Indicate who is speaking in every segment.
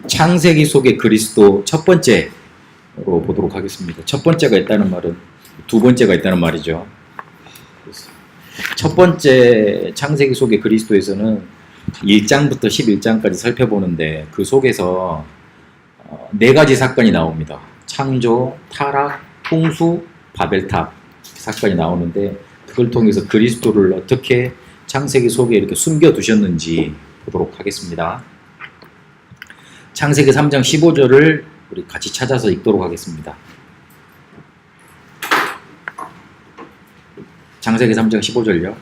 Speaker 1: 창세기 속의 그리스도 첫 번째로 보도록 하겠습니다. 첫 번째가 있다는 말은 두 번째가 있다는 말이죠. 첫 번째 창세기 속의 그리스도에서는 1장부터 11장까지 살펴보는데 그 속에서 네 가지 사건이 나옵니다. 창조, 타락, 홍수, 바벨탑 사건이 나오는데 그걸 통해서 그리스도를 어떻게 창세기 속에 이렇게 숨겨두셨는지 보도록 하겠습니다. 창세기 3장 15절을 우리 같이 찾아서 읽도록 하겠습니다. 창세기 3장 15절요.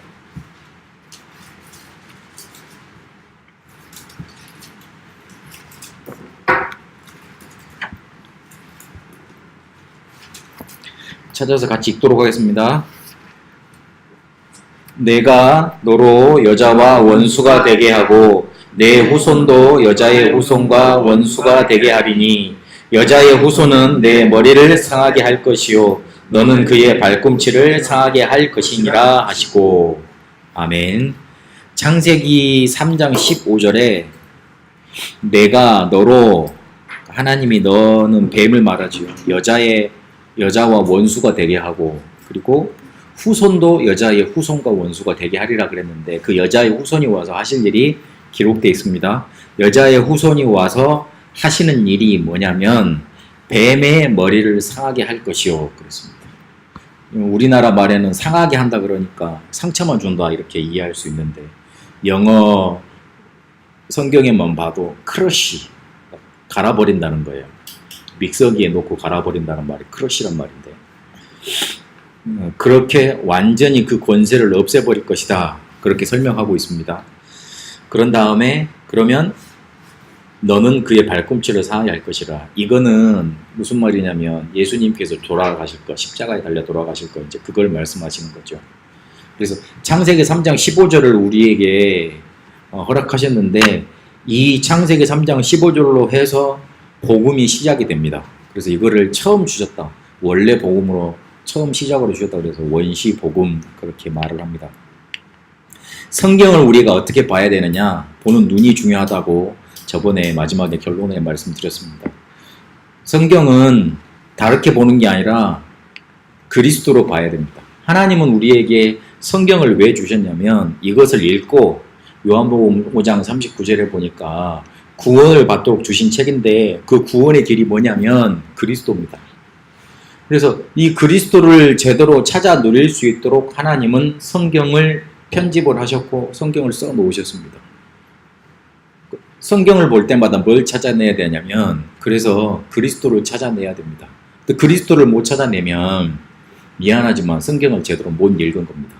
Speaker 1: 찾아서 같이 읽도록 하겠습니다. 내가 너로 여자와 원수가 되게 하고 내 후손도 여자의 후손과 원수가 되게 하리니 여자의 후손은 내 머리를 상하게 할 것이요 너는 그의 발꿈치를 상하게 할 것이니라 하시고. 아멘. 창세기 3장 15절에 내가 너로, 하나님이 너는 뱀을 말하지요. 여자와 원수가 되게 하고, 그리고 후손도 여자의 후손과 원수가 되게 하리라 그랬는데 그 여자의 후손이 와서 하실 일이 기록되어 있습니다. 여자의 후손이 와서 하시는 일이 뭐냐면 뱀의 머리를 상하게 할 것이요 그랬습니다. 우리나라 말에는 상하게 한다 그러니까 상처만 준다 이렇게 이해할 수 있는데 영어 성경에만 봐도 크러쉬, 갈아버린다는 거예요. 믹서기에 놓고 갈아버린다는 말이 크러쉬란 말인데 그렇게 완전히 그 권세를 없애버릴 것이다 그렇게 설명하고 있습니다. 그런 다음에 그러면 너는 그의 발꿈치를 상하게 할 것이라. 이거는 무슨 말이냐면 예수님께서 돌아가실 것, 십자가에 달려 돌아가실 것, 이제 그걸 말씀하시는 거죠. 그래서 창세기 3장 15절을 우리에게 허락하셨는데 이 창세기 3장 15절로 해서 복음이 시작이 됩니다. 그래서 이거를 처음 주셨다. 원래 복음으로 처음 시작으로 주셨다. 그래서 원시 복음 그렇게 말을 합니다. 성경을 우리가 어떻게 봐야 되느냐? 보는 눈이 중요하다고 저번에 마지막에 결론에 말씀드렸습니다. 성경은 다르게 보는 게 아니라 그리스도로 봐야 됩니다. 하나님은 우리에게 성경을 왜 주셨냐면 이것을 읽고 요한복음 5장 39절에 보니까 구원을 받도록 주신 책인데 그 구원의 길이 뭐냐면 그리스도입니다. 그래서 이 그리스도를 제대로 찾아 누릴 수 있도록 하나님은 성경을 편집을 하셨고 성경을 써 놓으셨습니다. 성경을 볼 때마다 뭘 찾아내야 되냐면 그래서 그리스도를 찾아내야 됩니다. 그리스도를 못 찾아내면 미안하지만 성경을 제대로 못 읽은 겁니다.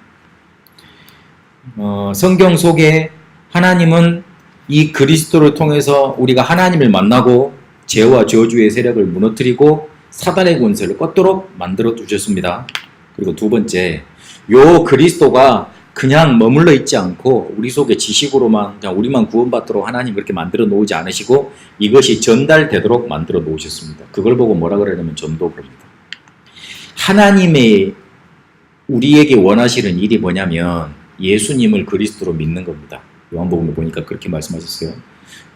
Speaker 1: 성경 속에 하나님은 이 그리스도를 통해서 우리가 하나님을 만나고 죄와 저주의 세력을 무너뜨리고 사단의 권세를 꺾도록 만들어 두셨습니다. 그리고 두 번째, 요 그리스도가 그냥 머물러 있지 않고 우리 속에 지식으로만 그냥 우리만 구원받도록 하나님 그렇게 만들어 놓지 않으시고 이것이 전달되도록 만들어 놓으셨습니다. 그걸 보고 뭐라 그러냐면 전도 그럽니다. 하나님의 우리에게 원하시는 일이 뭐냐면 예수님을 그리스도로 믿는 겁니다. 요한복음에 보니까 그렇게 말씀하셨어요.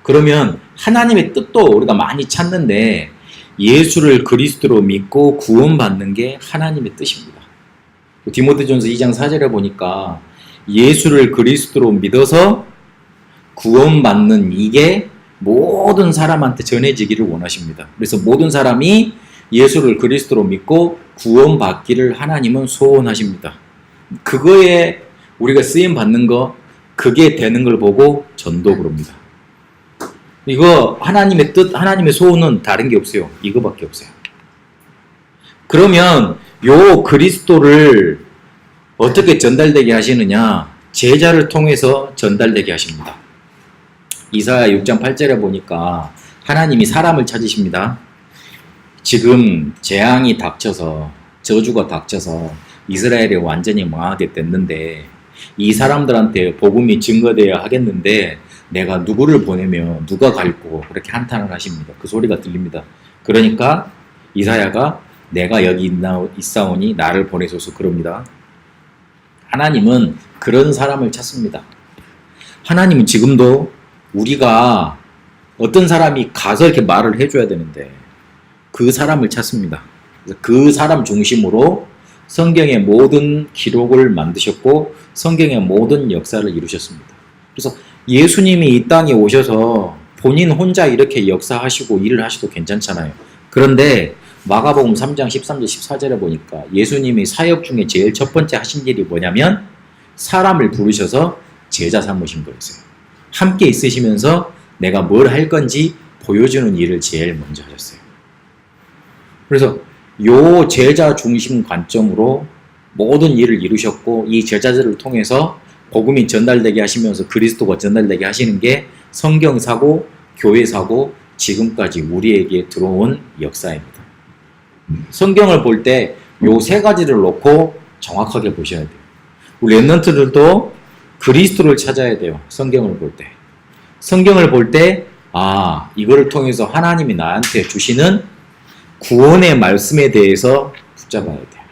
Speaker 1: 그러면 하나님의 뜻도 우리가 많이 찾는데 예수를 그리스도로 믿고 구원받는 게 하나님의 뜻입니다. 디모데전서 2장 4절에 보니까 예수를 그리스도로 믿어서 구원받는 이게 모든 사람한테 전해지기를 원하십니다. 그래서 모든 사람이 예수를 그리스도로 믿고 구원받기를 하나님은 소원하십니다. 그거에 우리가 쓰임받는 거 그게 되는 걸 보고 전도 그럽니다. 이거 하나님의 뜻, 하나님의 소원은 다른 게 없어요. 이거밖에 없어요. 그러면 요 그리스도를 어떻게 전달되게 하시느냐? 제자를 통해서 전달되게 하십니다. 이사야 6장 8절에 보니까 하나님이 사람을 찾으십니다. 지금 재앙이 닥쳐서 저주가 닥쳐서 이스라엘이 완전히 망하게 됐는데 이 사람들한테 복음이 증거되어야 하겠는데 내가 누구를 보내면 누가 갈고 그렇게 한탄을 하십니다. 그 소리가 들립니다. 그러니까 이사야가 내가 여기 있사오니 나를 보내소서 그럽니다. 하나님은 그런 사람을 찾습니다. 하나님은 지금도 우리가 어떤 사람이 가서 이렇게 말을 해줘야 되는데 그 사람을 찾습니다. 그래서 그 사람 중심으로 성경의 모든 기록을 만드셨고 성경의 모든 역사를 이루셨습니다. 그래서 예수님이 이 땅에 오셔서 본인 혼자 이렇게 역사하시고 일을 하셔도 괜찮잖아요. 그런데 마가복음 3장 13절 14절에 보니까 예수님이 사역 중에 제일 첫 번째 하신 일이 뭐냐면 사람을 부르셔서 제자 삼으신 거였어요. 함께 있으시면서 내가 뭘 할 건지 보여주는 일을 제일 먼저 하셨어요. 그래서 요 제자 중심 관점으로 모든 일을 이루셨고 이 제자들을 통해서 복음이 전달되게 하시면서 그리스도가 전달되게 하시는 게 성경사고 교회사고 지금까지 우리에게 들어온 역사입니다. 성경을 볼 때 요 세 가지를 놓고 정확하게 보셔야 돼요. 우리 랩런트들도 그리스도를 찾아야 돼요. 성경을 볼 때. 성경을 볼 때 이거를 통해서 하나님이 나한테 주시는 구원의 말씀에 대해서 붙잡아야 돼요.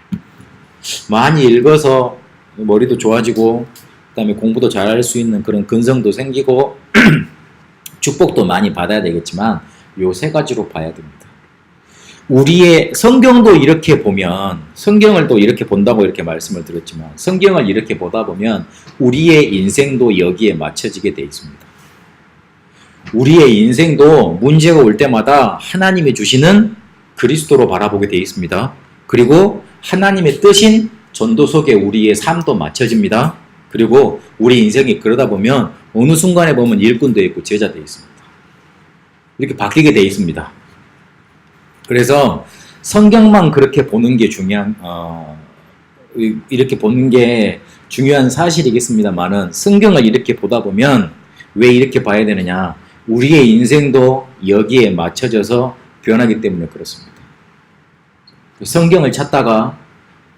Speaker 1: 많이 읽어서 머리도 좋아지고 그다음에 공부도 잘할 수 있는 그런 근성도 생기고 축복도 많이 받아야 되겠지만 요 세 가지로 봐야 됩니다. 우리의 성경도 이렇게 보면 성경을 또 이렇게 본다고 이렇게 말씀을 드렸지만 성경을 이렇게 보다 보면 우리의 인생도 여기에 맞춰지게 돼 있습니다. 우리의 인생도 문제가 올 때마다 하나님이 주시는 그리스도로 바라보게 돼 있습니다. 그리고 하나님의 뜻인 전도 속에 우리의 삶도 맞춰집니다. 그리고 우리 인생이 그러다 보면 어느 순간에 보면 일꾼도 있고 제자 돼 있습니다. 이렇게 바뀌게 돼 있습니다. 그래서 성경만 그렇게 보는 게 이렇게 보는 게 중요한 사실이겠습니다만은 성경을 이렇게 보다 보면 왜 이렇게 봐야 되느냐? 우리의 인생도 여기에 맞춰져서 변하기 때문에 그렇습니다. 성경을 찾다가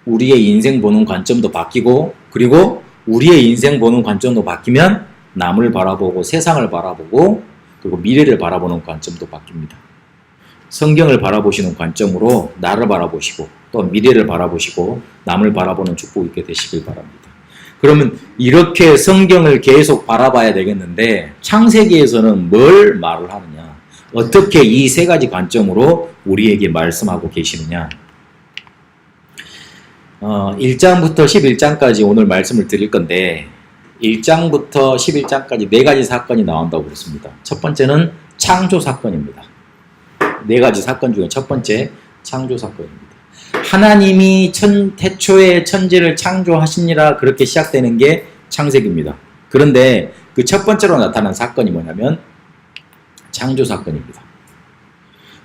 Speaker 1: 우리의 인생 보는 관점도 바뀌고 그리고 우리의 인생 보는 관점도 바뀌면 남을 바라보고 세상을 바라보고 그리고 미래를 바라보는 관점도 바뀝니다. 성경을 바라보시는 관점으로 나를 바라보시고 또 미래를 바라보시고 남을 바라보는 축복이 있게 되시길 바랍니다. 그러면 이렇게 성경을 계속 바라봐야 되겠는데 창세기에서는 뭘 말을 하느냐? 어떻게 이 세 가지 관점으로 우리에게 말씀하고 계시느냐? 1장부터 11장까지 오늘 말씀을 드릴 건데 1장부터 11장까지 네 가지 사건이 나온다고 그랬습니다. 첫 번째는 창조 사건입니다. 네 가지 사건 중에 첫 번째 창조 사건입니다. 하나님이 태초에 천지를 창조하시니라 그렇게 시작되는 게 창세기입니다. 그런데 그 첫 번째로 나타난 사건이 뭐냐면 창조 사건입니다.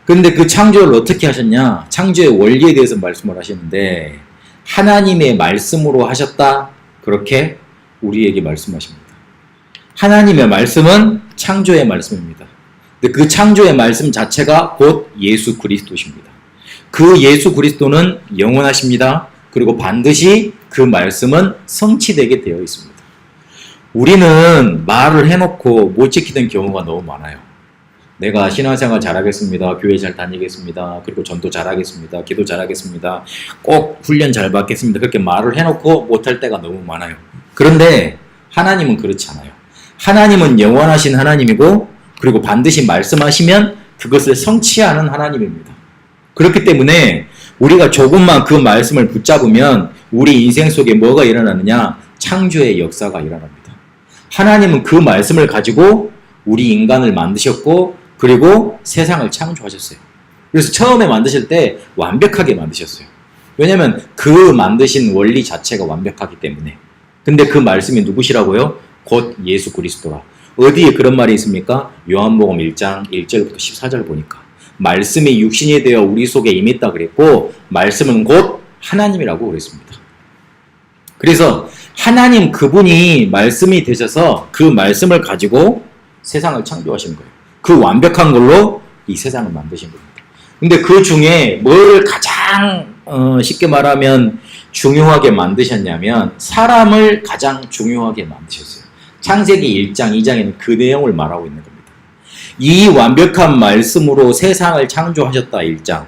Speaker 1: 그런데 그 창조를 어떻게 하셨냐? 창조의 원리에 대해서 말씀을 하시는데 하나님의 말씀으로 하셨다. 그렇게 우리에게 말씀하십니다. 하나님의 말씀은 창조의 말씀입니다. 근데 그 창조의 말씀 자체가 곧 예수 그리스도십니다. 그 예수 그리스도는 영원하십니다. 그리고 반드시 그 말씀은 성취되게 되어 있습니다. 우리는 말을 해놓고 못 지키는 경우가 너무 많아요. 내가 신앙생활 잘하겠습니다. 교회 잘 다니겠습니다. 그리고 전도 잘하겠습니다. 기도 잘하겠습니다. 꼭 훈련 잘 받겠습니다. 그렇게 말을 해놓고 못할 때가 너무 많아요. 그런데 하나님은 그렇지 않아요. 하나님은 영원하신 하나님이고 그리고 반드시 말씀하시면 그것을 성취하는 하나님입니다. 그렇기 때문에 우리가 조금만 그 말씀을 붙잡으면 우리 인생 속에 뭐가 일어나느냐? 창조의 역사가 일어납니다. 하나님은 그 말씀을 가지고 우리 인간을 만드셨고 그리고 세상을 창조하셨어요. 그래서 처음에 만드실 때 완벽하게 만드셨어요. 왜냐하면 그 만드신 원리 자체가 완벽하기 때문에. 근데 그 말씀이 누구시라고요? 곧 예수 그리스도라. 어디에 그런 말이 있습니까? 요한복음 1장 1절부터 14절 보니까 말씀이 육신이 되어 우리 속에 임했다 그랬고 말씀은 곧 하나님이라고 그랬습니다. 그래서 하나님 그분이 말씀이 되셔서 그 말씀을 가지고 세상을 창조하신 거예요. 그 완벽한 걸로 이 세상을 만드신 겁니다. 근데 그 중에 뭘 가장 쉽게 말하면 중요하게 만드셨냐면 사람을 가장 중요하게 만드셨어요. 창세기 1장, 2장에는 그 내용을 말하고 있는 겁니다. 이 완벽한 말씀으로 세상을 창조하셨다 1장.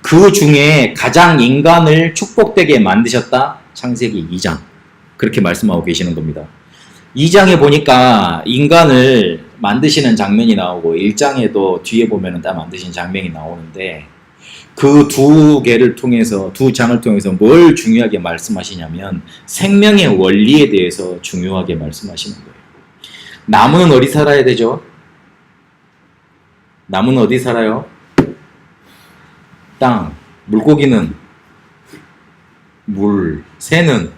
Speaker 1: 그 중에 가장 인간을 축복되게 만드셨다 창세기 2장. 그렇게 말씀하고 계시는 겁니다. 2장에 보니까 인간을 만드시는 장면이 나오고 1장에도 뒤에 보면은 딱 만드신 장면이 나오는데 그 두 개를 통해서 두 장을 통해서 뭘 중요하게 말씀하시냐면 생명의 원리에 대해서 중요하게 말씀하시는 거예요. 나무는 어디 살아야 되죠? 나무는 어디 살아요? 땅. 물고기는 물. 새는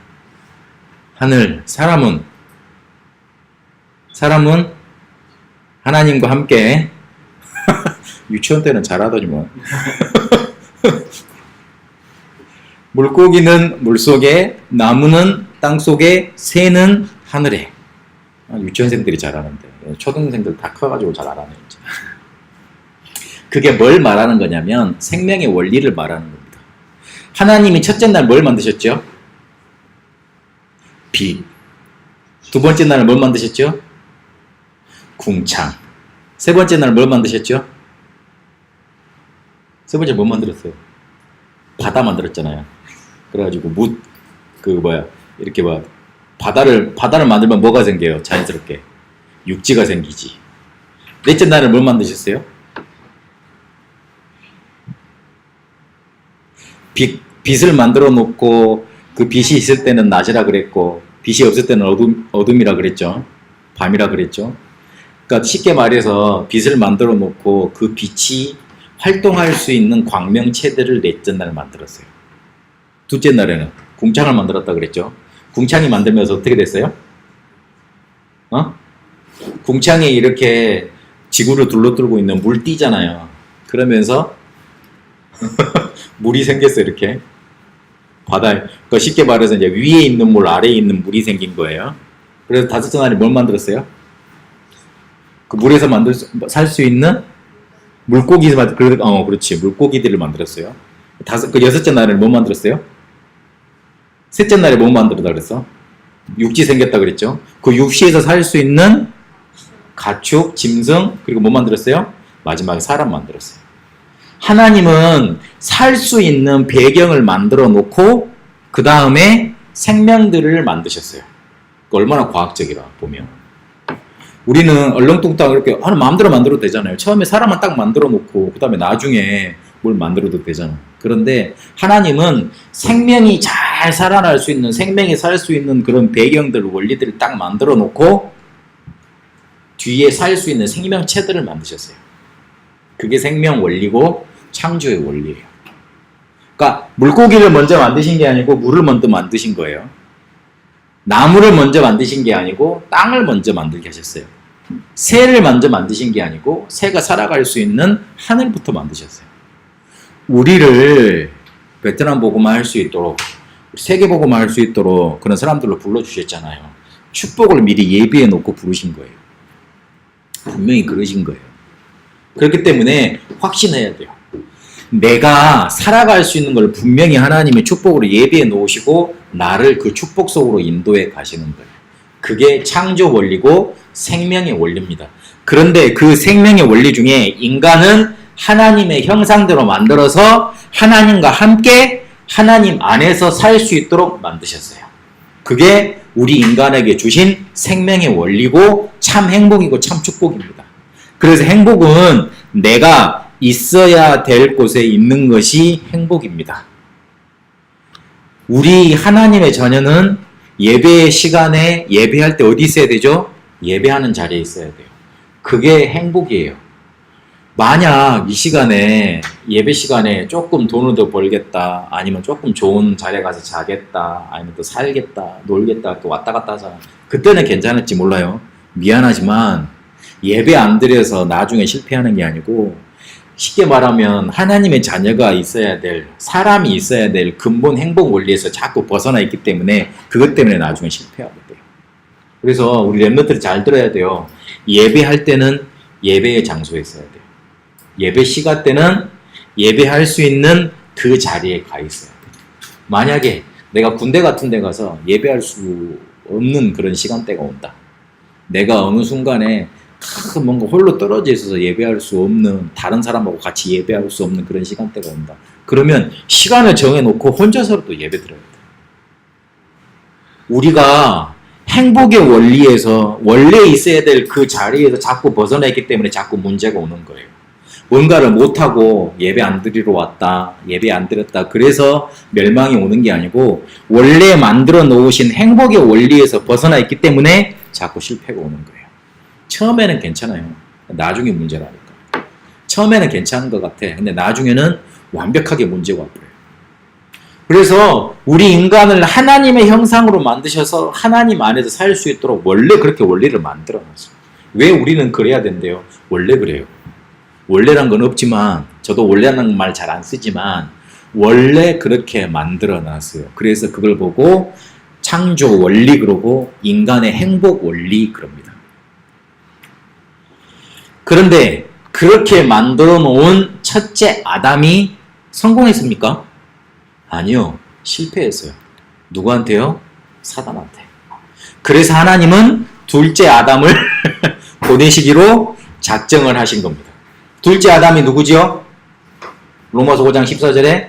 Speaker 1: 하늘. 사람은 하나님과 함께 유치원 때는 잘하더니 뭐. 물고기는 물속에, 나무는 땅속에, 새는 하늘에. 유치원생들이 잘하는데 초등생들 다 커가지고 잘 알아요. 이제. 그게 뭘 말하는 거냐면 생명의 원리를 말하는 겁니다. 하나님이 첫째 날 뭘 만드셨죠? 빛. 두 번째 날은 뭘 만드셨죠? 궁창. 세 번째 날은 뭘 만드셨죠? 세 번째 뭐 만들었어요? 바다 만들었잖아요. 그래가지고 이렇게 바다를 만들면 뭐가 생겨요? 자연스럽게 육지가 생기지. 넷째 날은 뭘 만드셨어요? 빛을 만들어 놓고 그 빛이 있을 때는 낮이라 그랬고 빛이 없을 때는 어둠이라 그랬죠. 밤이라 그랬죠. 그러니까 쉽게 말해서 빛을 만들어 놓고 그 빛이 활동할 수 있는 광명체들을 넷째 날 만들었어요. 둘째 날에는 궁창을 만들었다 그랬죠. 궁창이 만들면서 어떻게 됐어요? 궁창이 이렇게 지구를 둘러들고 있는 물띠잖아요. 그러면서 물이 생겼어요. 이렇게 바다에. 그러니까 쉽게 말해서 이제 위에 있는 물, 아래에 있는 물이 생긴 거예요. 그래서 다섯째 날에 뭘 만들었어요? 그 물에서 살 수 있는 물고기, 그렇지. 물고기들을 만들었어요. 그 여섯째 날에 뭐 만들었어요? 셋째 날에 뭐 만들었다 그랬어? 육지 생겼다 그랬죠. 그 육지에서 살 수 있는 가축, 짐승, 그리고 뭐 만들었어요? 마지막에 사람 만들었어요. 하나님은 살 수 있는 배경을 만들어 놓고 그 다음에 생명들을 만드셨어요. 얼마나 과학적이라 보면. 우리는 얼렁뚱땅 이렇게 마음대로 만들어도 되잖아요. 처음에 사람만 딱 만들어 놓고 그 다음에 나중에 뭘 만들어도 되잖아. 그런데 하나님은 생명이 잘 살아날 수 있는, 생명이 살 수 있는 그런 배경들, 원리들을 딱 만들어 놓고 뒤에 살 수 있는 생명체들을 만드셨어요. 그게 생명 원리고 창조의 원리예요. 그러니까 물고기를 먼저 만드신 게 아니고 물을 먼저 만드신 거예요. 나무를 먼저 만드신 게 아니고 땅을 먼저 만들게 하셨어요. 새를 먼저 만드신 게 아니고 새가 살아갈 수 있는 하늘부터 만드셨어요. 우리를 베트남 복음화 할 수 있도록, 세계 복음화 할 수 있도록 그런 사람들로 불러주셨잖아요. 축복을 미리 예비해 놓고 부르신 거예요. 분명히 그러신 거예요. 그렇기 때문에 확신해야 돼요. 내가 살아갈 수 있는 걸 분명히 하나님의 축복으로 예비해 놓으시고 나를 그 축복 속으로 인도해 가시는 거예요. 그게 창조 원리고 생명의 원리입니다. 그런데 그 생명의 원리 중에 인간은 하나님의 형상대로 만들어서 하나님과 함께 하나님 안에서 살 수 있도록 만드셨어요. 그게 우리 인간에게 주신 생명의 원리고 참 행복이고 참 축복입니다. 그래서 행복은 내가 있어야 될 곳에 있는 것이 행복입니다. 우리 하나님의 자녀는 예배 시간에 예배할 때 어디 있어야 되죠? 예배하는 자리에 있어야 돼요. 그게 행복이에요. 만약 이 시간에 예배 시간에 조금 돈을 더 벌겠다, 아니면 조금 좋은 자리에 가서 자겠다, 아니면 또 살겠다, 놀겠다, 또 왔다 갔다 하잖아. 그때는 괜찮을지 몰라요. 미안하지만 예배 안 드려서 나중에 실패하는 게 아니고, 쉽게 말하면 하나님의 자녀가 있어야 될, 사람이 있어야 될 근본 행복 원리에서 자꾸 벗어나 있기 때문에 그것 때문에 나중에 실패하게 돼요. 그래서 우리 랩런트를 잘 들어야 돼요. 예배할 때는 예배의 장소에 있어야 돼요. 예배 시간 때는 예배할 수 있는 그 자리에 가 있어야 돼요. 만약에 내가 군대 같은 데 가서 예배할 수 없는 그런 시간대가 온다. 내가 어느 순간에 뭔가 홀로 떨어져 있어서 예배할 수 없는, 다른 사람하고 같이 예배할 수 없는 그런 시간대가 온다. 그러면 시간을 정해놓고 혼자서도 예배 드려야 돼. 우리가 행복의 원리에서 원래 있어야 될 그 자리에서 자꾸 벗어나 있기 때문에 자꾸 문제가 오는 거예요. 뭔가를 못하고 예배 안 드리러 왔다, 예배 안 드렸다, 그래서 멸망이 오는 게 아니고 원래 만들어 놓으신 행복의 원리에서 벗어나 있기 때문에 자꾸 실패가 오는 거예요. 처음에는 괜찮아요. 나중에 문제라니까. 처음에는 괜찮은 것 같아. 근데 나중에는 완벽하게 문제가 와버려요. 그래서 우리 인간을 하나님의 형상으로 만드셔서 하나님 안에서 살 수 있도록 원래 그렇게 원리를 만들어놨어요. 왜 우리는 그래야 된대요? 원래 그래요. 원래란 건 없지만, 저도 원래라는 말 잘 안 쓰지만 원래 그렇게 만들어놨어요. 그래서 그걸 보고 창조 원리 그러고 인간의 행복 원리 그럽니다. 그런데 그렇게 만들어 놓은 첫째 아담이 성공했습니까? 아니요. 실패했어요. 누구한테요? 사단한테. 그래서 하나님은 둘째 아담을 보내시기로 작정을 하신 겁니다. 둘째 아담이 누구지요? 로마서 5장 14절에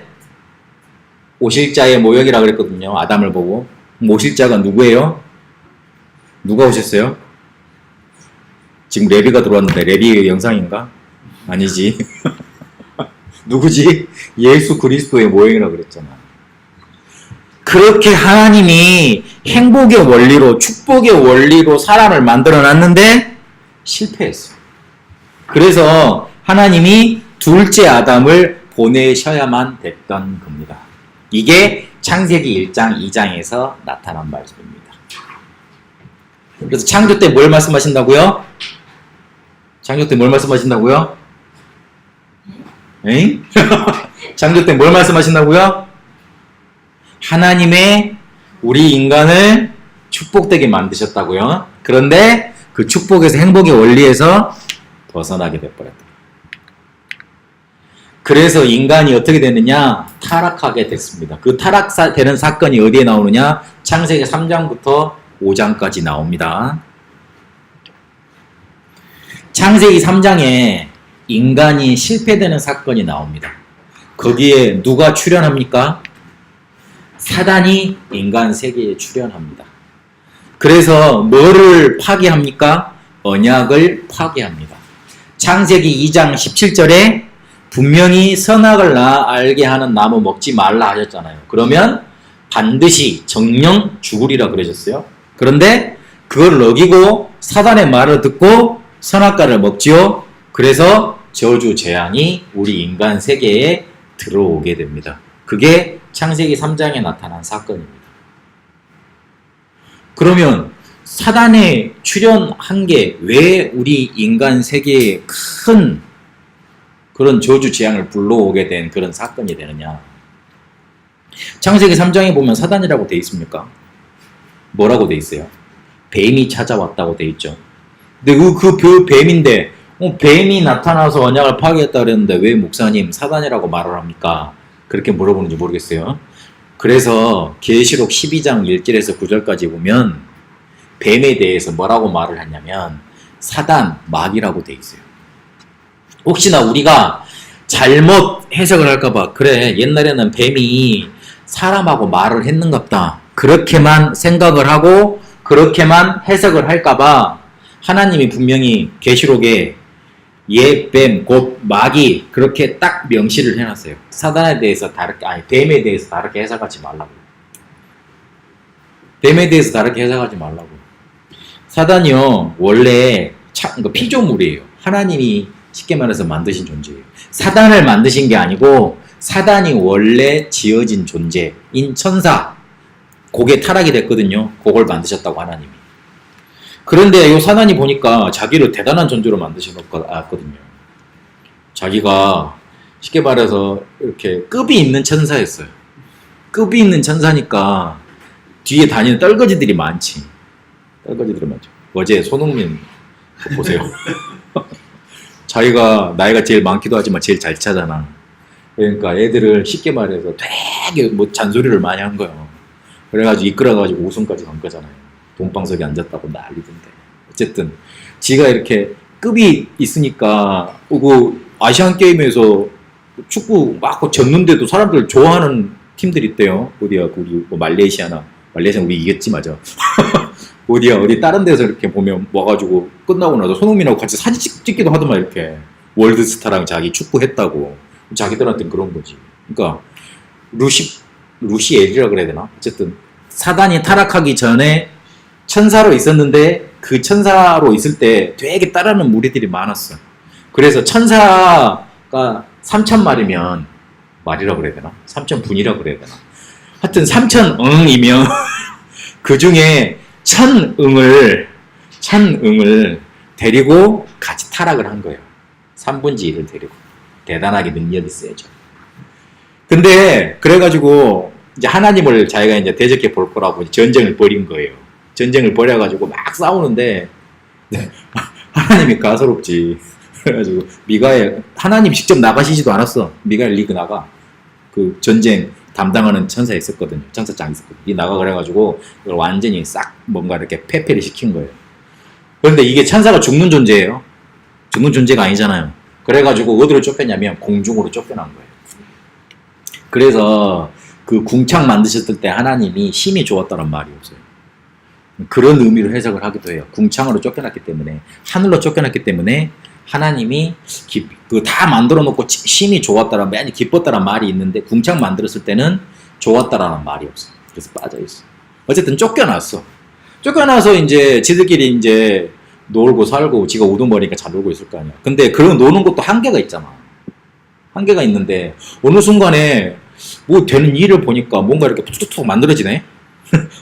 Speaker 1: 오실자의 모형이라고 그랬거든요. 아담을 보고. 오실자가 누구예요? 누가 오셨어요? 지금 레비가 들어왔는데 레비 영상인가? 아니지. 누구지? 예수 그리스도의 모형이라고 그랬잖아. 그렇게 하나님이 행복의 원리로, 축복의 원리로 사람을 만들어 놨는데 실패했어요. 그래서 하나님이 둘째 아담을 보내셔야만 됐던 겁니다. 이게 창세기 1장, 2장에서 나타난 말씀입니다. 그래서 창조 때 뭘 말씀하신다고요? 창조 때 뭘 말씀하신다고요? 에잉? 창조 때 뭘 말씀하신다고요? 하나님의 우리 인간을 축복되게 만드셨다고요. 그런데 그 축복에서 행복의 원리에서 벗어나게 돼버렸다. 그래서 인간이 어떻게 됐느냐? 타락하게 됐습니다. 그 타락되는 사건이 어디에 나오느냐? 창세기 3장부터 5장까지 나옵니다. 창세기 3장에 인간이 실패되는 사건이 나옵니다. 거기에 누가 출연합니까? 사단이 인간 세계에 출연합니다. 그래서 뭐를 파괴합니까? 언약을 파괴합니다. 창세기 2장 17절에 분명히 선악을 알게 하는 나무 먹지 말라 하셨잖아요. 그러면 반드시 정령 죽으리라 그러셨어요. 그런데 그걸 어기고 사단의 말을 듣고 선악과를 먹지요. 그래서 저주 재앙이 우리 인간 세계에 들어오게 됩니다. 그게 창세기 3장에 나타난 사건입니다. 그러면 사단의 출현한 게 왜 우리 인간 세계에 큰 그런 저주 재앙을 불러오게 된 그런 사건이 되느냐? 창세기 3장에 보면 사단이라고 돼 있습니까? 뭐라고 돼 있어요? 뱀이 찾아왔다고 돼 있죠. 근데 그 뱀인데 뱀이 나타나서 언약을 파괴했다 그랬는데 왜 목사님 사단이라고 말을 합니까? 그렇게 물어보는지 모르겠어요. 그래서 계시록 12장 1절에서 9절까지 보면 뱀에 대해서 뭐라고 말을 하냐면 사단, 마귀라고 돼 있어요. 혹시나 우리가 잘못 해석을 할까봐 그래 옛날에는 뱀이 사람하고 말을 했는갑다 그렇게만 생각을 하고 그렇게만 해석을 할까봐 하나님이 분명히 계시록에 뱀, 곧 마귀 그렇게 딱 명시를 해놨어요. 사단에 대해서 다르게 뱀에 대해서 다르게 해석하지 말라고. 뱀에 대해서 다르게 해석하지 말라고. 사단이요 원래 피조물이에요. 하나님이 쉽게 말해서 만드신 존재예요. 사단을 만드신 게 아니고 사단이 원래 지어진 존재인 천사. 그게 타락이 됐거든요. 그걸 만드셨다고 하나님이. 그런데 이 사단이 보니까 자기를 대단한 존재로 만드셨거든요. 자기가 쉽게 말해서 이렇게 급이 있는 천사였어요. 급이 있는 천사니까 뒤에 다니는 떨거지들이 많지. 떨거지들이 많죠. 어제 손흥민 보세요. 자기가 나이가 제일 많기도 하지만 제일 잘 차잖아. 그러니까 애들을 쉽게 말해서 되게 뭐 잔소리를 많이 한 거예요. 그래가지고 이끌어가지고 우승까지 간 거잖아요. 돈방석에 앉았다고 난리던데. 어쨌든 지가 이렇게 급이 있으니까 그 아시안 게임에서 축구 막 졌는데도 사람들 좋아하는 팀들이 있대요. 어디야 우리 뭐 말레이시아는 우리 이겼지 맞아. 어디야 어디 다른 데서 이렇게 보면 와가지고 끝나고 나서 손흥민하고 같이 사진 찍기도 하더만 이렇게 월드스타랑 자기 축구했다고 자기들한테는 그런 거지. 그러니까 루시엘이라 그래야 되나? 어쨌든 사단이 타락하기 전에 천사로 있었는데 그 천사로 있을 때 되게 따르는 무리들이 많았어. 그래서 천사가 3,000마리면 말이라고 그래야 되나? 3,000분이라고 그래야 되나? 하여튼 3,000응이면 그 중에 1,000응을 데리고 같이 타락을 한 거예요. 3분의 1을 데리고. 대단하게 능력이 세죠. 근데 그래가지고 이제 하나님을 자기가 이제 대적해 볼 거라고 전쟁을 벌인 거예요. 전쟁을 벌여가지고 막 싸우는데 하나님이 가소롭지. 그래가지고 미가엘 하나님 직접 나가시지도 않았어. 미가엘 리그 나가 그 전쟁 담당하는 천사 있었거든요. 천사장 있었거든요. 이 나가 그래가지고 이걸 완전히 싹 뭔가 이렇게 폐폐를 시킨 거예요. 그런데 이게 천사가 죽는 존재예요. 죽는 존재가 아니잖아요. 그래가지고 어디로 쫓겼냐면 공중으로 쫓겨난 거예요. 그래서 그 궁창 만드셨을 때 하나님이 힘이 좋았다는 말이 없어요. 그런 의미로 해석을 하기도 해요. 궁창으로 쫓겨났기 때문에, 하늘로 쫓겨났기 때문에 하나님이 그 다 만들어 놓고 힘이 좋았다라, 많이 기뻤다라는 말이 있는데 궁창 만들었을 때는 좋았다라는 말이 없어요. 그래서 빠져있어. 어쨌든 쫓겨났어. 쫓겨나서 이제 지들끼리 이제 놀고 살고 지가 우두머리니까 잘 놀고 있을 거 아니야. 근데 그런 노는 것도 한계가 있잖아. 한계가 있는데 어느 순간에 뭐 되는 일을 보니까 뭔가 이렇게 툭툭툭 만들어지네.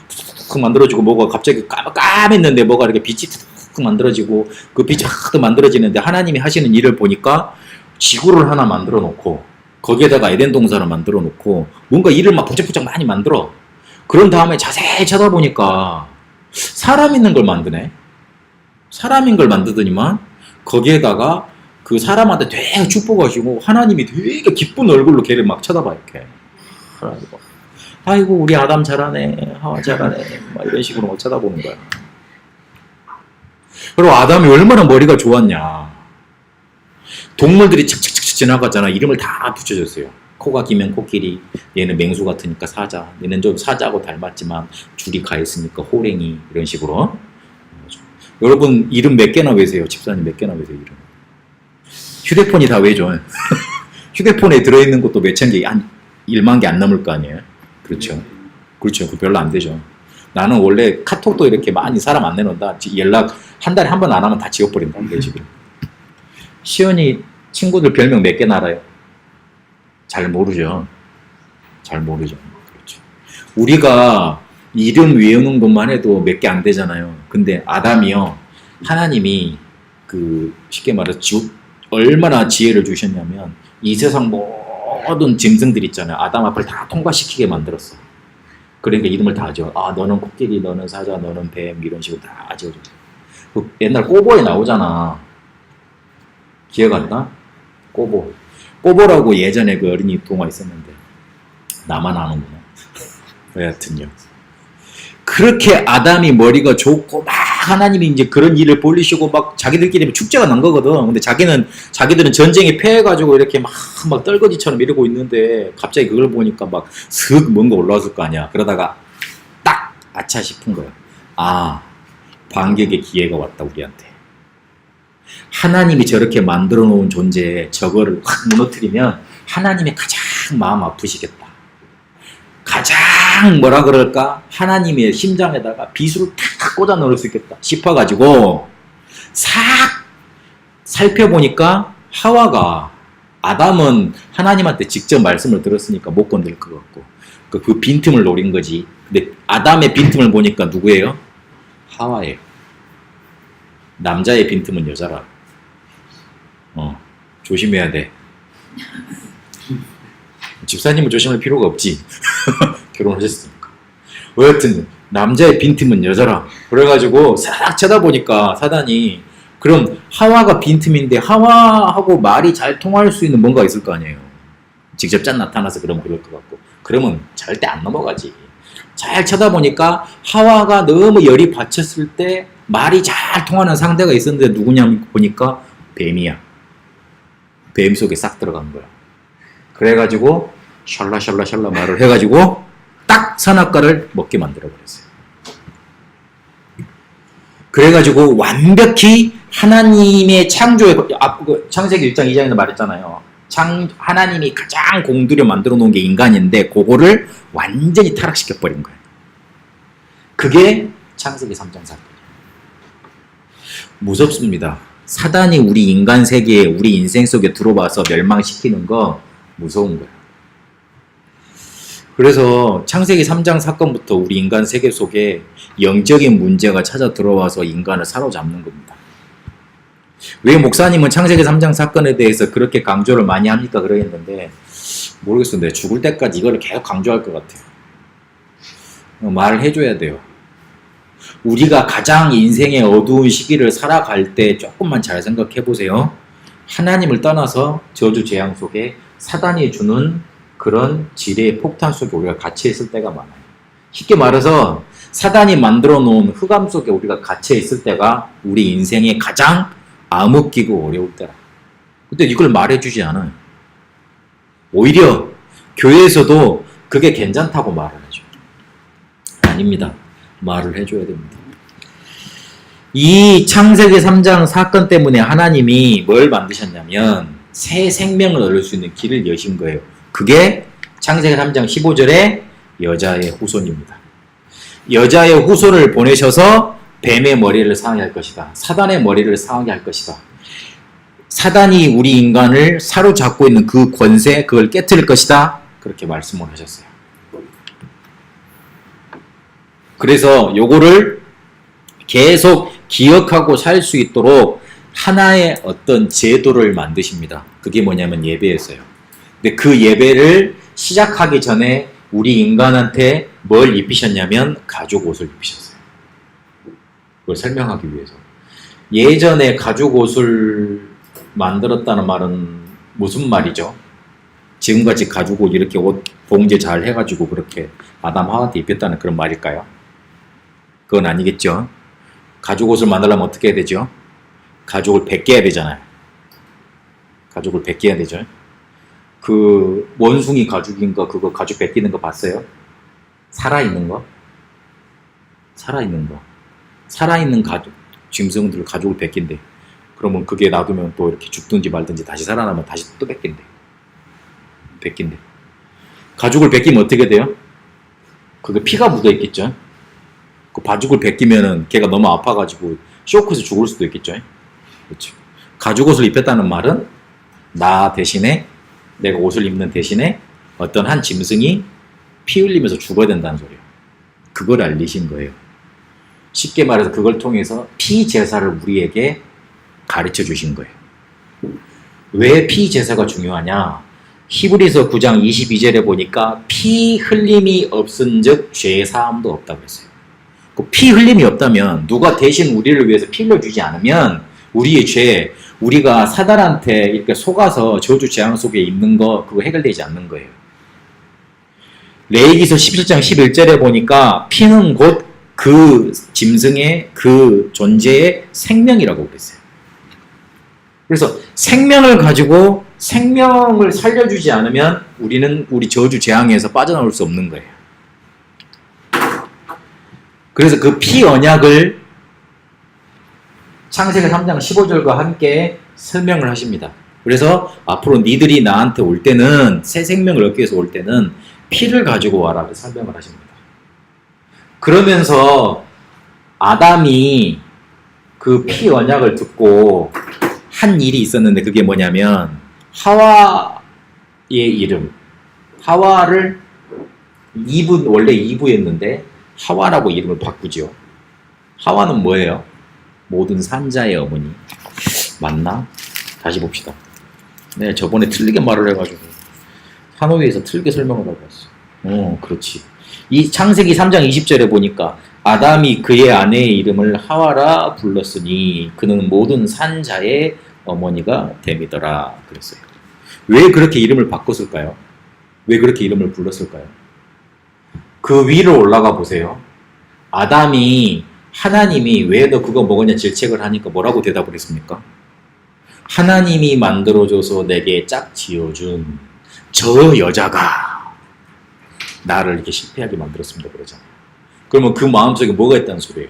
Speaker 1: 툭툭툭 만들어지고 뭐가 갑자기 까맸는데 뭐가 이렇게 빛이 툭툭 만들어지고 그 빛이 확 만들어지는데 하나님이 하시는 일을 보니까 지구를 하나 만들어 놓고 거기에다가 에덴 동산을 만들어 놓고 뭔가 일을 막 부쩍부쩍 많이 만들어. 그런 다음에 자세히 쳐다보니까 사람 있는 걸 만드네. 사람인 걸 만들더니만 거기에다가 그 사람한테 되게 축복하시고 하나님이 되게 기쁜 얼굴로 걔를 막 쳐다봐 이렇게. 아이고 우리 아담 잘하네, 하와 잘하네, 막 이런 식으로 막 쳐다보는 거야. 그리고 아담이 얼마나 머리가 좋았냐. 동물들이 착착착 지나가잖아. 이름을 다 붙여줬어요. 코가 기면 코끼리, 얘는 맹수 같으니까 사자, 얘는 좀 사자하고 닮았지만 줄이 가 있으니까 호랭이, 이런 식으로. 여러분 이름 몇 개나 외세요? 집사님 몇 개나 외세요? 이름? 휴대폰이 다 외죠. 휴대폰에 들어있는 것도 몇천 개, 한 1만 개 안 넘을 거 아니에요? 그렇죠. 그렇죠. 그 별로 안 되죠. 나는 원래 카톡도 이렇게 많이 사람 안 내놓는다. 연락 한 달에 한 번 안 하면 다 지워버린다. 지금. 시연이 친구들 별명 몇 개나 알아요? 잘 모르죠. 잘 모르죠. 그렇죠. 우리가 이름 외우는 것만 해도 몇 개 안 되잖아요. 근데 아담이요. 하나님이 그 쉽게 말해서 얼마나 지혜를 주셨냐면 이 세상 모든 짐승들 있잖아요. 아담 앞을 다 통과시키게 만들었어. 그러니까 이름을 다 지어. 아 너는 코끼리, 너는 사자, 너는 뱀 이런 식으로 다 지어줘. 그 옛날 꼬보에 나오잖아. 기억 안 나? 꼬보. 꼬보라고 예전에 그 어린이 동화 있었는데 나만 아는구나. 여하튼요. 그렇게 아담이 머리가 좋고 막 하나님이 이제 그런 일을 벌리시고 막 자기들끼리 축제가 난 거거든. 근데 자기들은 전쟁에 패해가지고 이렇게 막 떨거지처럼 이러고 있는데 갑자기 그걸 보니까 막 슥 뭔가 올라왔을 거 아니야. 그러다가 딱 아차 싶은 거야. 아, 반격의 기회가 왔다 우리한테. 하나님이 저렇게 만들어 놓은 존재에 저거를 확 무너뜨리면 하나님이 가장 마음 아프시겠다. 가장 뭐라 그럴까? 하나님의 심장에다가 비수를 탁 꽂아 넣을 수 있겠다 싶어가지고 싹 살펴보니까 하와가, 아담은 하나님한테 직접 말씀을 들었으니까 못 건들 것 같고 그 빈틈을 노린 거지. 근데 아담의 빈틈을 보니까 누구예요? 하와예요. 남자의 빈틈은 여자라. 조심해야 돼. 집사님은 조심할 필요가 없지. 결혼하셨으니까. 여하튼 남자의 빈틈은 여자라. 그래가지고 싹 쳐다보니까 사단이 그럼 하와가 빈틈인데 하와하고 말이 잘 통할 수 있는 뭔가 있을 거 아니에요. 직접 짠 나타나서 그러면 그럴 것 같고. 그러면 절대 안 넘어가지. 잘 쳐다보니까 하와가 너무 열이 받쳤을 때 말이 잘 통하는 상대가 있었는데 누구냐 보니까 뱀이야. 뱀 속에 싹 들어간 거야. 그래가지고 샬라샬라 말을 해가지고 딱 선악과를 먹게 만들어 버렸어요. 그래가지고 완벽히 하나님의 창조의 창세기 1장 2장에서 말했잖아요. 하나님이 가장 공들여 만들어 놓은 게 인간인데 그거를 완전히 타락시켜 버린 거예요. 그게 창세기 3장 사건이에요. 무섭습니다. 사단이 우리 인간 세계에 우리 인생 속에 들어와서 멸망시키는 거 무서운 거예요. 그래서 창세기 3장 사건부터 우리 인간 세계 속에 영적인 문제가 찾아 들어와서 인간을 사로잡는 겁니다. 왜 목사님은 창세기 3장 사건에 대해서 그렇게 강조를 많이 합니까? 그러겠는데 모르겠어요. 내가 죽을 때까지 이거를 계속 강조할 것 같아요. 말을 해줘야 돼요. 우리가 가장 인생의 어두운 시기를 살아갈 때 조금만 잘 생각해 보세요. 하나님을 떠나서 저주 재앙 속에 사단이 주는 그런 지뢰의 폭탄 속에 우리가 갇혀 있을 때가 많아요. 쉽게 말해서 사단이 만들어 놓은 흑암 속에 우리가 갇혀 있을 때가 우리 인생의 가장 암흑기고 어려울 때라. 근데 이걸 말해주지 않아요. 오히려 교회에서도 그게 괜찮다고 말을 해줘요. 아닙니다. 말을 해줘야 됩니다. 이 창세기 3장 사건 때문에 하나님이 뭘 만드셨냐면 새 생명을 얻을 수 있는 길을 여신 거예요. 그게 창세기 3장 15절에 여자의 후손입니다. 여자의 후손을 보내셔서 뱀의 머리를 상하게 할 것이다. 사단의 머리를 상하게 할 것이다. 사단이 우리 인간을 사로잡고 있는 그 권세, 그걸 깨트릴 것이다. 그렇게 말씀을 하셨어요. 그래서 요거를 계속 기억하고 살 수 있도록 하나의 어떤 제도를 만드십니다. 그게 뭐냐면 예배였어요. 근데 그 예배를 시작하기 전에 우리 인간한테 뭘 입히셨냐면 가죽 옷을 입히셨어요. 그걸 설명하기 위해서. 예전에 가죽 옷을 만들었다는 말은 무슨 말이죠? 지금같이 가죽 옷 이렇게 옷 봉제 잘 해가지고 그렇게 아담 하와한테 입혔다는 그런 말일까요? 그건 아니겠죠. 가죽 옷을 만들려면 어떻게 해야 되죠? 가죽을 벗겨야 되잖아요. 가죽을 벗겨야 되죠. 그 원숭이 가죽인 거 그거 가죽 벗기는 거 봤어요? 살아있는 거? 살아있는 거. 살아있는 가죽, 짐승들 가죽을 벗긴대. 그러면 그게 놔두면 또 이렇게 죽든지 말든지 다시 살아나면 다시 또 벗긴대. 벗긴대. 가죽을 벗기면 어떻게 돼요? 그게 피가 묻어 있겠죠. 그 가죽을 벗기면은 걔가 너무 아파가지고 쇼크에서 죽을 수도 있겠죠. 그렇죠. 가죽 옷을 입혔다는 말은 나 대신에 내가 옷을 입는 대신에 어떤 한 짐승이 피 흘리면서 죽어야 된다는 소리예요. 그걸 알리신 거예요. 쉽게 말해서 그걸 통해서 피 제사를 우리에게 가르쳐 주신 거예요. 왜 피 제사가 중요하냐? 히브리서 9장 22절에 보니까 피 흘림이 없은즉 죄 사함도 없다고 했어요. 그 피 흘림이 없다면 누가 대신 우리를 위해서 피 흘려주지 않으면 우리의 죄, 우리가 사단한테 이렇게 속아서 저주 재앙 속에 있는 거 그거 해결되지 않는 거예요. 레위기서 17장 11절에 보니까 피는 곧 그 짐승의 그 존재의 생명이라고 그랬어요. 그래서 생명을 가지고 생명을 살려주지 않으면 우리는 우리 저주 재앙에서 빠져나올 수 없는 거예요. 그래서 그 피 언약을 창세기 3장 15절과 함께 설명을 하십니다. 그래서 앞으로 니들이 나한테 올 때는 새 생명을 얻기 위해서 올 때는 피를 가지고 와라 설명을 하십니다. 그러면서 아담이 그 피 언약을 듣고 한 일이 있었는데 그게 뭐냐면 하와의 이름, 하와를 원래 이브였는데 하와라고 이름을 바꾸죠. 하와는 뭐예요? 모든 산자의 어머니. 맞나? 다시 봅시다. 네, 저번에 틀리게 말을 해가지고 한호위에서 틀리게 설명을 하고 왔어. 그렇지. 이 창세기 3장 20절에 보니까 아담이 그의 아내의 이름을 하와라 불렀으니 그는 모든 산자의 어머니가 됨이더라 그랬어요. 왜 그렇게 이름을 바꿨을까요? 왜 그렇게 이름을 불렀을까요? 그 위로 올라가 보세요. 아담이 하나님이 왜 너 그거 먹었냐 질책을 하니까 뭐라고 대답을 했습니까? 하나님이 만들어줘서 내게 짝 지어준 저 여자가 나를 이렇게 실패하게 만들었습니다 그러잖아요. 그러면 그 마음속에 뭐가 있다는 소리예요?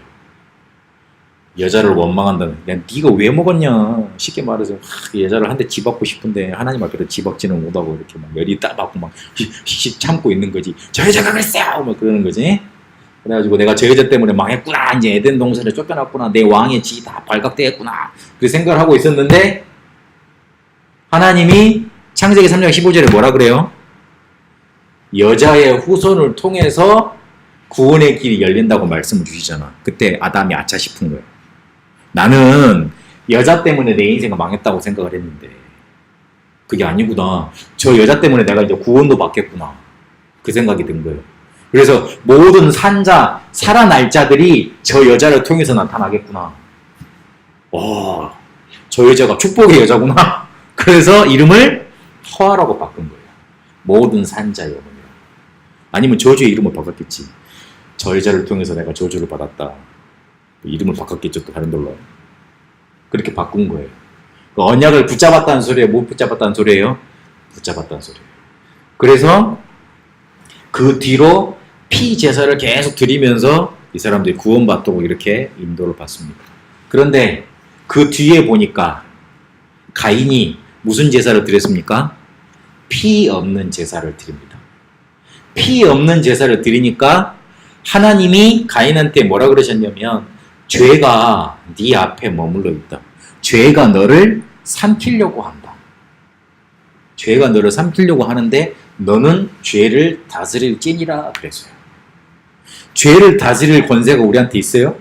Speaker 1: 여자를 원망한다는. 야, 네가 왜 먹었냐? 쉽게 말해서 여자를 한 대 집어먹고 싶은데 하나님 앞에서 집어먹지는 못하고 이렇게 막 열이 따받고 막 참고 있는 거지. 저 여자가 그랬어요! 막 그러는 거지. 그래가지고 내가 저 여자 때문에 망했구나. 이제 에덴 동산에 쫓겨났구나. 내 왕의 지 다 발각되었구나. 그 생각을 하고 있었는데 하나님이 창세기 3장 15절에 뭐라 그래요? 여자의 후손을 통해서 구원의 길이 열린다고 말씀을 주시잖아. 그때 아담이 아차 싶은 거예요. 나는 여자 때문에 내 인생이 망했다고 생각을 했는데 그게 아니구나. 저 여자 때문에 내가 이제 구원도 받겠구나. 그 생각이 든 거예요. 그래서 모든 산자, 살아날 자들이 저 여자를 통해서 나타나겠구나. 와, 저 여자가 축복의 여자구나. 그래서 이름을 허아라고 바꾼 거예요. 모든 산자의 어머니라고. 아니면 저주의 이름을 바꿨겠지. 저 여자를 통해서 내가 저주를 받았다. 이름을 바꿨겠죠. 또 다른 걸로. 그렇게 바꾼 거예요. 그 언약을 붙잡았다는 소리예요? 못 붙잡았다는 소리예요? 붙잡았다는 소리예요. 그래서 그 뒤로 피 제사를 계속 드리면서 이 사람들이 구원받도록 이렇게 인도를 받습니다. 그런데 그 뒤에 보니까 가인이 무슨 제사를 드렸습니까? 피 없는 제사를 드립니다. 피 없는 제사를 드리니까 하나님이 가인한테 뭐라 그러셨냐면 죄가 네 앞에 머물러 있다. 죄가 너를 삼키려고 한다. 죄가 너를 삼키려고 하는데 너는 죄를 다스릴지니라 그랬어요. 죄를 다스릴 권세가 우리한테 있어요?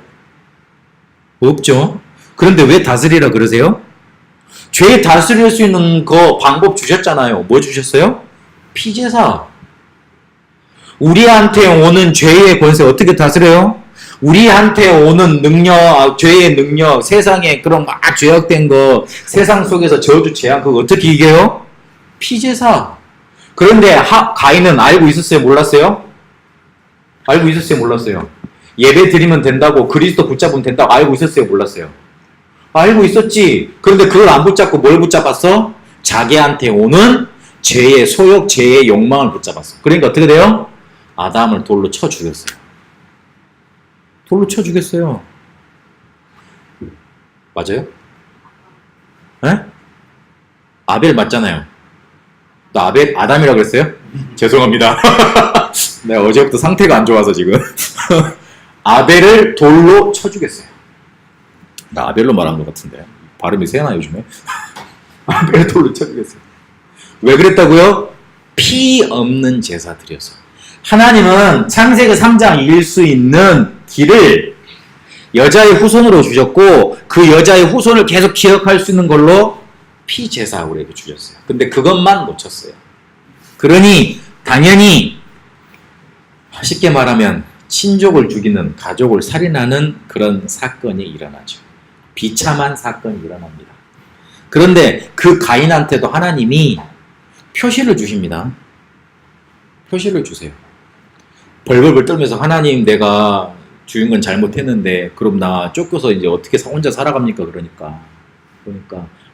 Speaker 1: 없죠. 그런데 왜 다스리라 그러세요? 죄 다스릴 수 있는 거 방법 주셨잖아요. 뭐 주셨어요? 피제사. 우리한테 오는 죄의 권세 어떻게 다스려요? 우리한테 오는 능력, 죄의 능력, 세상에 그런 막 죄악된 거, 세상 속에서 저주 재앙 그거 어떻게 이겨요? 피제사. 그런데 가인은 알고 있었어요? 몰랐어요? 알고 있었어요? 몰랐어요? 예배 드리면 된다고, 그리스도 붙잡으면 된다고 알고 있었어요? 몰랐어요? 알고 있었지. 그런데 그걸 안 붙잡고 뭘 붙잡았어? 자기한테 오는 죄의 소욕, 죄의 욕망을 붙잡았어. 그러니까 어떻게 돼요? 아담을 돌로 쳐 죽였어요. 돌로 쳐 죽였어요. 맞아요? 에? 아벨 맞잖아요. 나 아담이라고 그랬어요? 죄송합니다. 내가 어제부터 상태가 안 좋아서 지금. 아벨을 돌로 쳐 죽였어요. 나 아벨로 말한 것 같은데. 발음이 세나 요즘에? 아벨을 돌로 쳐 죽였어요. 왜 그랬다고요? 피 없는 제사 드려서. 하나님은 창세기 3장 이길 수 있는 길을 여자의 후손으로 주셨고 그 여자의 후손을 계속 기억할 수 있는 걸로 피제사 우리에게 주셨어요. 근데 그것만 놓쳤어요. 그러니 당연히 쉽게 말하면 친족을 죽이는, 가족을 살인하는 그런 사건이 일어나죠. 비참한 사건이 일어납니다. 그런데 그 가인한테도 하나님이 표시를 주십니다. 표시를 주세요. 벌벌벌 떨면서 하나님 내가 죽인 건 잘못했는데 그럼 나 쫓겨서 이제 어떻게 혼자 살아갑니까? 그러니까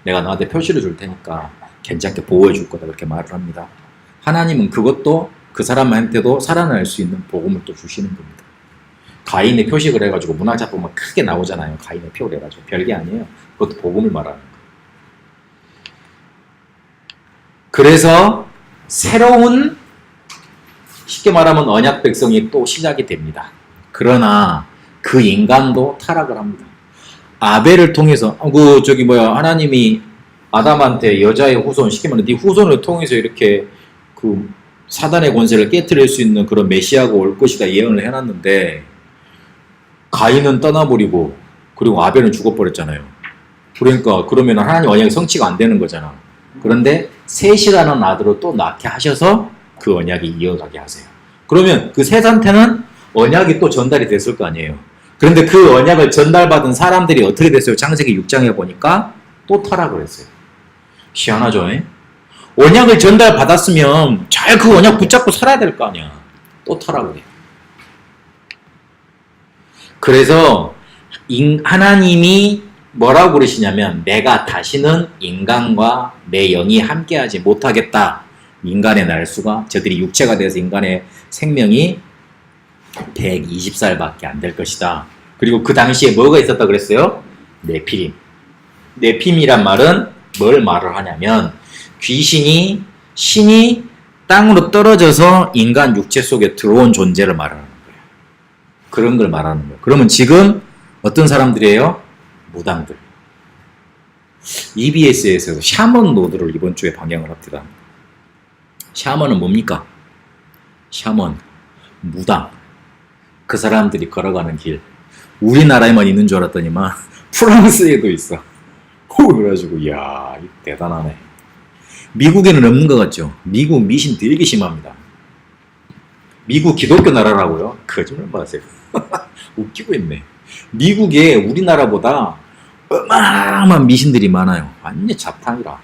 Speaker 1: 내가 너한테 표시를 줄 테니까 괜찮게 보호해 줄 거다 그렇게 말을 합니다. 하나님은 그것도 그 사람한테도 살아날 수 있는 복음을 또 주시는 겁니다. 가인의 표식을 해가지고 문학작품 막 크게 나오잖아요. 가인의 표를 해가지고 별게 아니에요. 그것도 복음을 말하는 거예요. 그래서 새로운 쉽게 말하면 언약 백성이 또 시작이 됩니다. 그러나 그 인간도 타락을 합니다. 아벨을 통해서 하나님이 아담한테 여자의 후손, 쉽게 말하면 네 후손을 통해서 이렇게 그 사단의 권세를 깨트릴 수 있는 그런 메시아가 올 것이다 예언을 해놨는데 가인은 떠나버리고 그리고 아벨은 죽어버렸잖아요. 그러니까 그러면 하나님 언약이 성취가 안 되는 거잖아. 그런데 셋이라는 아들을 또 낳게 하셔서 그 언약이 이어가게 하세요. 그러면 그 셋한테는 언약이 또 전달이 됐을 거 아니에요. 그런데 그 언약을 전달받은 사람들이 어떻게 됐어요? 창세기 6장에 보니까 또 타락을 했어요. 희한하죠? 언약을 전달받았으면 잘 그 언약 붙잡고 살아야 될 거 아니야. 또 타락을 해요. 그래서 하나님이 뭐라고 그러시냐면 내가 다시는 인간과 내 영이 함께하지 못하겠다. 인간의 날수가 저들이 육체가 돼서 인간의 생명이 120살밖에 안 될 것이다. 그리고 그 당시에 뭐가 있었다 그랬어요? 네피림. 네피림이란 말은 뭘 말을 하냐면 신이 땅으로 떨어져서 인간 육체 속에 들어온 존재를 말하는 거예요. 그런 걸 말하는 거예요. 그러면 지금 어떤 사람들이에요? 무당들. EBS에서 샤먼 노드를 이번 주에 방영을 합니다. 샤먼은 뭡니까? 샤먼, 무당. 그 사람들이 걸어가는 길. 우리나라에만 있는 줄 알았더니만 프랑스에도 있어. 그래가지고 이야 대단하네. 미국에는 없는 것 같죠? 미국 미신 되게 심합니다. 미국 기독교 나라라고요? 거짓말 마세요. 웃기고 있네. 미국에 우리나라보다 어마어마한 미신들이 많아요. 완전 잡탕이라.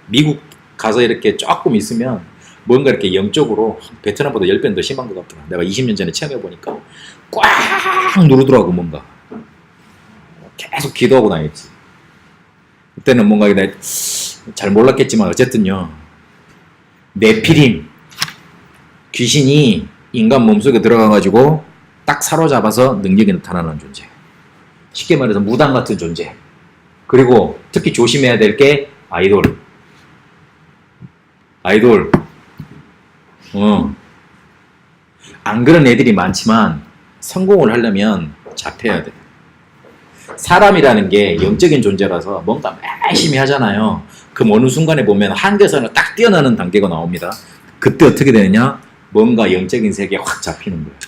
Speaker 1: 미국 가서 이렇게 조금 있으면 뭔가 이렇게 영적으로 베트남보다 10배는 더 심한 것 같더라. 내가 20년 전에 체험해보니까 꽉 누르더라고 뭔가. 계속 기도하고 다녔지. 그때는 뭔가 잘 몰랐겠지만 어쨌든요. 네피림 귀신이 인간 몸속에 들어가가지고 딱 사로잡아서 능력이 나타나는 존재. 쉽게 말해서 무당 같은 존재. 그리고 특히 조심해야 될 게 아이돌. 안 그런 애들이 많지만 성공을 하려면 잡혀야 돼. 사람이라는 게 영적인 존재라서 뭔가 열심히 하잖아요. 그 어느 순간에 보면 한계선을 딱 뛰어나는 단계가 나옵니다. 그때 어떻게 되느냐? 뭔가 영적인 세계에 확 잡히는 거예요.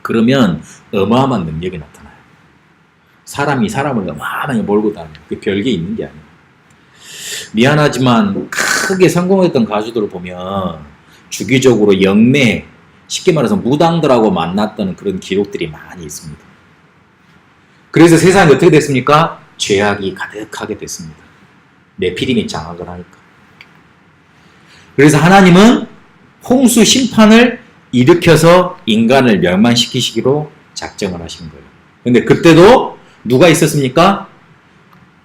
Speaker 1: 그러면 어마어마한 능력이 나타나요. 사람이 사람을 어마어마하게 몰고 다녀요. 그 별게 있는 게 아니에요. 미안하지만 크게 성공했던 가수들을 보면 주기적으로 영매, 쉽게 말해서 무당들하고 만났다는 그런 기록들이 많이 있습니다. 그래서 세상이 어떻게 됐습니까? 죄악이 가득하게 됐습니다. 네피림이 장악을 하니까. 그래서 하나님은 홍수 심판을 일으켜서 인간을 멸망시키시기로 작정을 하신 거예요. 근데 그때도 누가 있었습니까?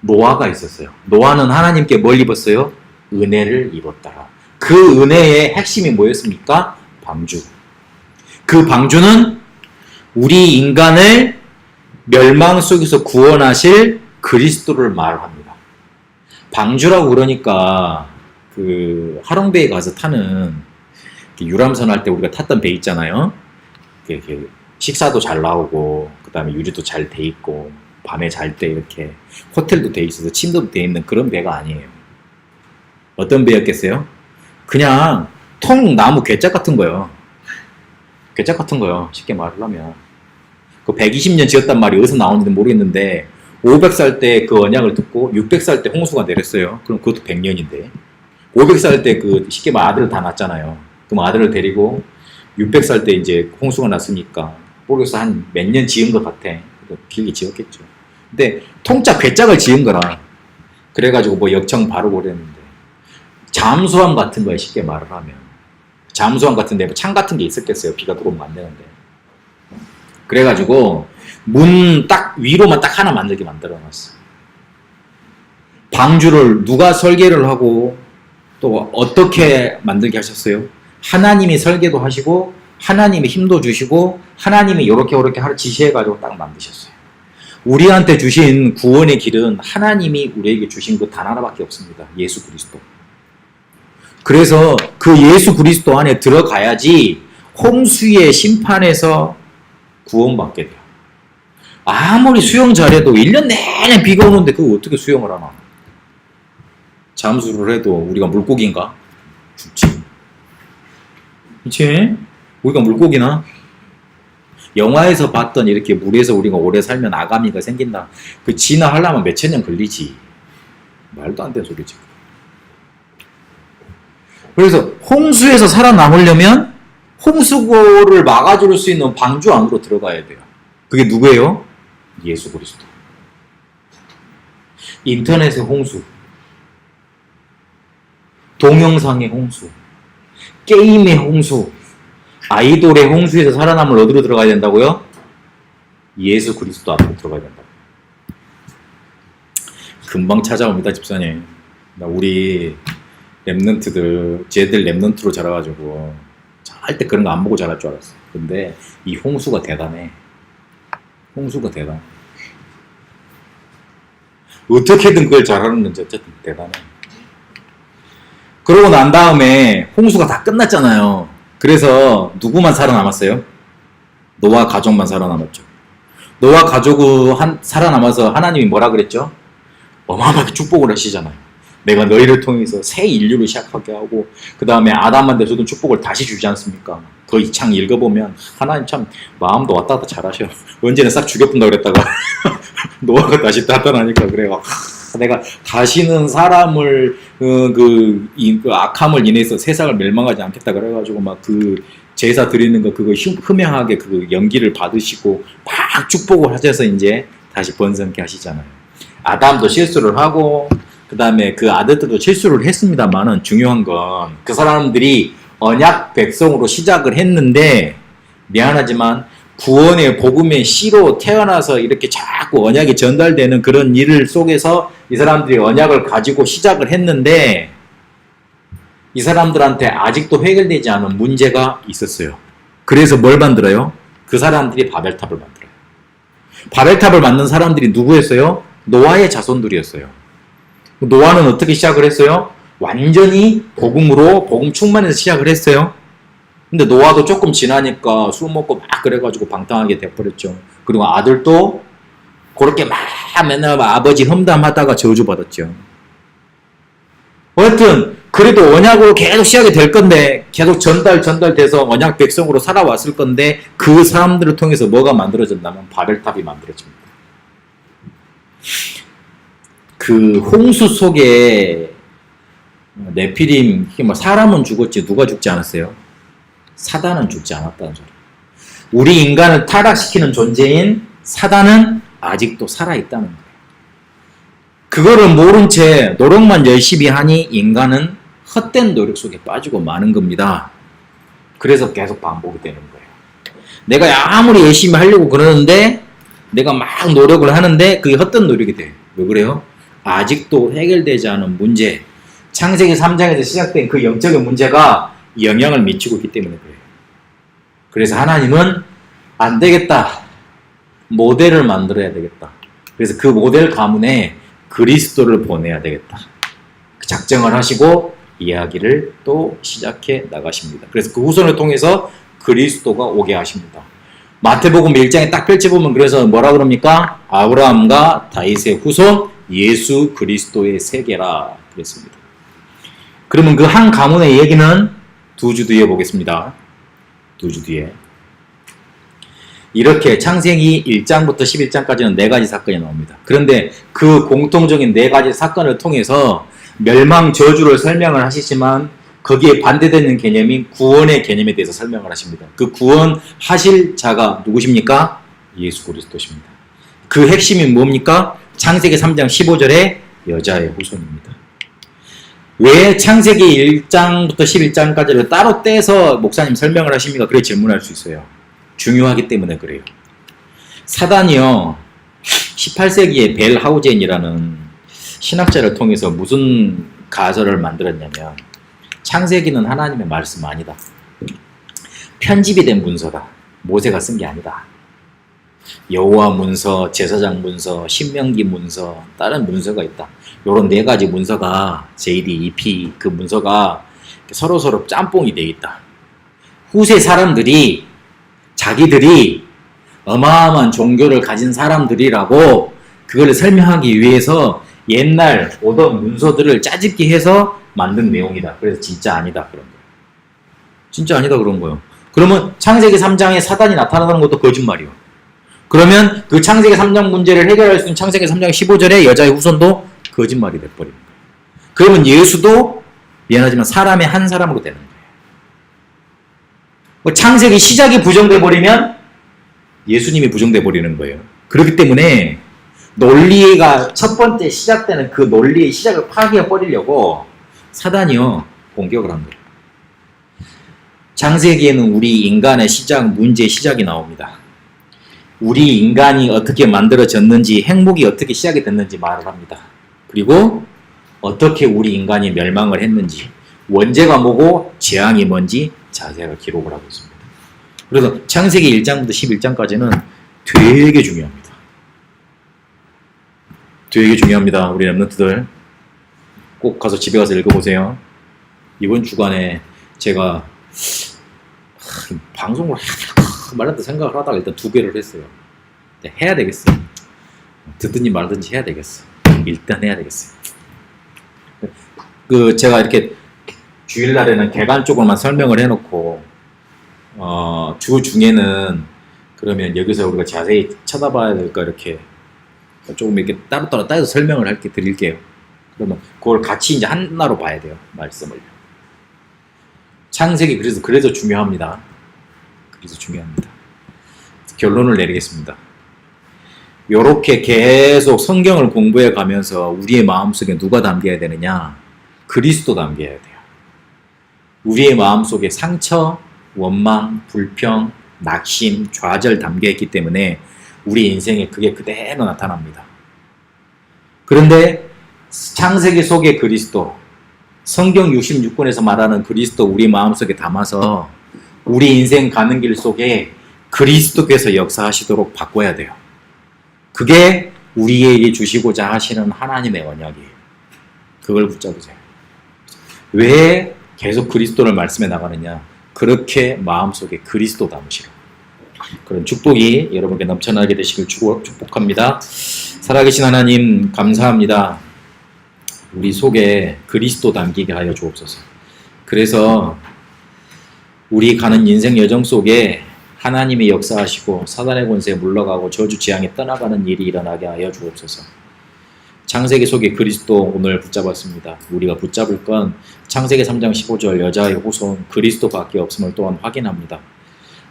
Speaker 1: 노아가 있었어요. 노아는 하나님께 뭘 입었어요? 은혜를 입었다. 그 은혜의 핵심이 뭐였습니까? 방주. 그 방주는 우리 인간을 멸망 속에서 구원하실 그리스도를 말합니다. 방주라고 그러니까 그 하롱베이에 가서 타는 유람선 할 때 우리가 탔던 배 있잖아요. 식사도 잘 나오고 그 다음에 유리도 잘 돼 있고 밤에 잘 때 이렇게 호텔도 돼 있어서 침대도 돼 있는 그런 배가 아니에요. 어떤 배였겠어요? 그냥 통나무 괴짝 같은 거요. 괴짝 같은 거요. 쉽게 말하려면. 그 120년 지었단 말이 어디서 나오는지는 모르겠는데 500살 때 그 언약을 듣고 600살 때 홍수가 내렸어요. 그럼 그것도 100년인데 500살 때 그 쉽게 말 아들을 다 낳았잖아요. 그럼 아들을 데리고 600살 때 이제 홍수가 났으니까 모르겠어 한 몇 년 지은 것 같아. 길게 지었겠죠. 근데 통짜 괴짝을 지은 거라. 그래가지고 뭐 역청 바르고 그랬는데 잠수함 같은 거에 쉽게 말을 하면 잠수함 같은데 뭐 창 같은 게 있었겠어요. 비가 들어오면 안 되는데. 그래가지고 문 딱 위로만 딱 하나 만들게 만들어놨어. 방주를 누가 설계를 하고 또 어떻게 만들게 하셨어요? 하나님이 설계도 하시고 하나님이 힘도 주시고 하나님이 요렇게 지시해가지고 딱 만드셨어요. 우리한테 주신 구원의 길은 하나님이 우리에게 주신 그 단 하나밖에 없습니다. 예수 그리스도. 그래서 그 예수 그리스도 안에 들어가야지 홍수의 심판에서 구원받게 돼요. 아무리 수영 잘해도 1년 내내 비가 오는데 그거 어떻게 수영을 하나? 잠수를 해도 우리가 물고기인가? 죽지. 그치? 우리가 물고기나? 영화에서 봤던 이렇게 물에서 우리가 오래 살면 아가미가 생긴다. 그 진화하려면 몇천 년 걸리지. 말도 안 되는 소리지. 그래서 홍수에서 살아남으려면 홍수고를 막아줄 수 있는 방주 안으로 들어가야 돼요. 그게 누구예요? 예수 그리스도. 인터넷의 홍수, 동영상의 홍수, 게임의 홍수, 아이돌의 홍수에서 살아남을 어디로 들어가야 된다고요? 예수 그리스도 앞으로 들어가야 된다고. 금방 찾아옵니다, 집사님. 우리 랩런트들, 쟤들 랩런트로 자라가지고 절대 그런 거 안 보고 자랄 줄 알았어. 근데 이 홍수가 대단해. 홍수가 대단해. 어떻게든 그걸 잘하는지 어쨌든 대단해. 그러고 난 다음에 홍수가 다 끝났잖아요. 그래서 누구만 살아남았어요? 노아 가족만 살아남았죠. 노아 가족이 살아남아서 하나님이 뭐라 그랬죠? 어마어마하게 축복을 하시잖아요. 내가 너희를 통해서 새 인류를 시작하게 하고 그 다음에 아담한테 주던 축복을 다시 주지 않습니까? 그 이 창 읽어보면 하나님 참 마음도 왔다 갔다 잘하셔. 언제는 싹 죽여본다 그랬다가 노아가 다시 나타나니까 그래요. 내가 다시는 사람을 그 악함을 인해서 세상을 멸망하지 않겠다 그래가지고 막 그 제사 드리는 거 그거 흠명하게 그 연기를 받으시고 막 축복을 하셔서 이제 다시 번성케 하시잖아요. 아담도 실수를 하고 그 다음에 그 아들들도 실수를 했습니다만은 중요한 건 그 사람들이 언약 백성으로 시작을 했는데 미안하지만 구원의 복음의 씨로 태어나서 이렇게 자꾸 언약이 전달되는 그런 일 속에서 이 사람들이 언약을 가지고 시작을 했는데 이 사람들한테 아직도 해결되지 않은 문제가 있었어요. 그래서 뭘 만들어요? 그 사람들이 바벨탑을 만들어요. 바벨탑을 만든 사람들이 누구였어요? 노아의 자손들이었어요. 노아는 어떻게 시작을 했어요? 완전히 복음으로 복음 충만해서 시작을 했어요. 근데 노아도 조금 지나니까 술 먹고 막 그래가지고 방탕하게 돼버렸죠. 그리고 아들도 그렇게 막 맨날 아버지 험담하다가 저주받았죠. 어쨌든 그래도 언약으로 계속 시작이 될 건데 계속 전달돼서 언약 백성으로 살아왔을 건데 그 사람들을 통해서 뭐가 만들어졌냐면 바벨탑이 만들어집니다. 그 홍수 속에 네피림, 사람은 죽었지 누가 죽지 않았어요? 사단은 죽지 않았다는 소리. 우리 인간을 타락시키는 존재인 사단은 아직도 살아있다는 거예요. 그거를 모른 채 노력만 열심히 하니 인간은 헛된 노력 속에 빠지고 마는 겁니다. 그래서 계속 반복이 되는 거예요. 내가 아무리 열심히 하려고 그러는데 내가 막 노력을 하는데 그게 헛된 노력이 돼요. 왜 그래요? 아직도 해결되지 않은 문제, 창세기 3장에서 시작된 그 영적인 문제가 영향을 미치고 있기 때문에 그래요. 그래서 하나님은 안 되겠다. 모델을 만들어야 되겠다. 그래서 그 모델 가문에 그리스도를 보내야 되겠다. 작정을 하시고 이야기를 또 시작해 나가십니다. 그래서 그 후손을 통해서 그리스도가 오게 하십니다. 마태복음 1장에 딱 펼쳐보면 그래서 뭐라 그럽니까? 아브라함과 다윗의 후손 예수 그리스도의 세계라 그랬습니다. 그러면 그 한 가문의 얘기는 2주 뒤에 보겠습니다. 2주 뒤에. 이렇게 창세기 1장부터 11장까지는 4가지 사건이 나옵니다. 그런데 그 공통적인 4가지 사건을 통해서 멸망 저주를 설명을 하시지만 거기에 반대되는 개념이 구원의 개념에 대해서 설명을 하십니다. 그 구원하실 자가 누구십니까? 예수 그리스도십니다. 그 핵심이 뭡니까? 창세기 3장 15절에 여자의 후손입니다. 왜 창세기 1장부터 11장까지를 따로 떼서 목사님 설명을 하십니까? 그래 질문할 수 있어요. 중요하기 때문에 그래요. 사단이요, 18세기에 벨 하우젠이라는 신학자를 통해서 무슨 가설을 만들었냐면 창세기는 하나님의 말씀 아니다. 편집이 된 문서다. 모세가 쓴 게 아니다. 여호와 문서, 제사장 문서, 신명기 문서, 다른 문서가 있다. 요런 4가지 문서가 JD, EP 그 문서가 서로서로 짬뽕이 돼 있다. 후세 사람들이 자기들이 어마어마한 종교를 가진 사람들이라고 그걸 설명하기 위해서 옛날 오던 문서들을 짜집기 해서 만든 내용이다. 그래서 진짜 아니다 그런 거예요. 진짜 아니다 그런 거예요. 그러면 창세기 3장에 사단이 나타나는 것도 거짓말이에요. 그러면 그 창세기 3장 문제를 해결할 수 있는 창세기 3장 15절에 여자의 후손도 거짓말이 돼버립니다. 그러면 예수도 미안하지만 사람의 한 사람으로 되는 거예요. 창세기 시작이 부정돼 버리면 예수님이 부정돼 버리는 거예요. 그렇기 때문에 논리가 첫 번째 시작되는 그 논리의 시작을 파괴해 버리려고 사단이요 공격을 한 거예요. 창세기에는 우리 인간의 시작, 문제의 시작이 나옵니다. 우리 인간이 어떻게 만들어졌는지, 행복이 어떻게 시작이 됐는지 말을 합니다. 그리고 어떻게 우리 인간이 멸망을 했는지, 원죄가 뭐고 재앙이 뭔지 자세하게 기록을 하고 있습니다. 그래서 창세기 1장부터 11장까지는 되게 중요합니다. 되게 중요합니다. 우리 랩런트들 꼭 가서 집에 가서 읽어보세요. 이번 주간에 제가 방송을 해야 될까 말한다 생각을 하다가 일단 2개를 했어요. 해야 되겠어. 듣든지 말든지 해야 되겠어. 일단 해야 되겠어요. 제가 이렇게 주일날에는 개간 쪽으로만 설명을 해놓고 주 중에는 그러면 여기서 우리가 자세히 쳐다봐야 될까 이렇게 조금 이렇게 따로따로 따서 설명을 할게 드릴게요. 그러면 그걸 같이 이제 하나로 봐야 돼요. 말씀을. 창세기 그래서 중요합니다. 그래서 중요합니다. 결론을 내리겠습니다. 요렇게 계속 성경을 공부해 가면서 우리의 마음속에 누가 담겨야 되느냐? 그리스도 담겨야 돼요. 우리의 마음속에 상처, 원망, 불평, 낙심, 좌절 담겨있기 때문에 우리 인생에 그게 그대로 나타납니다. 그런데 창세기 속의 그리스도, 성경 66권에서 말하는 그리스도 우리 마음속에 담아서 우리 인생 가는 길 속에 그리스도께서 역사하시도록 바꿔야 돼요. 그게 우리에게 주시고자 하시는 하나님의 언약이에요. 그걸 붙잡으세요. 왜 계속 그리스도를 말씀해 나가느냐? 그렇게 마음속에 그리스도 담으시라. 그런 축복이 여러분께 넘쳐나게 되시길 축복합니다. 살아계신 하나님 감사합니다. 우리 속에 그리스도 담기게 하여 주옵소서. 그래서 우리 가는 인생 여정 속에 하나님이 역사하시고 사단의 권세에 물러가고 저주 지향에 떠나가는 일이 일어나게 하여 주옵소서. 창세기 속에 그리스도 오늘 붙잡았습니다. 우리가 붙잡을 건 창세기 3장 15절 여자의 후손 그리스도밖에 없음을 또한 확인합니다.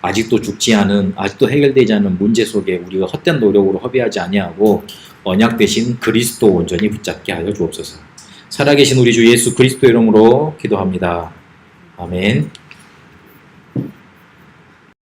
Speaker 1: 아직도 죽지 않은, 아직도 해결되지 않은 문제 속에 우리가 헛된 노력으로 허비하지 아니하고 언약 대신 그리스도 온전히 붙잡게 하여 주옵소서. 살아계신 우리 주 예수 그리스도 이름으로 기도합니다. 아멘.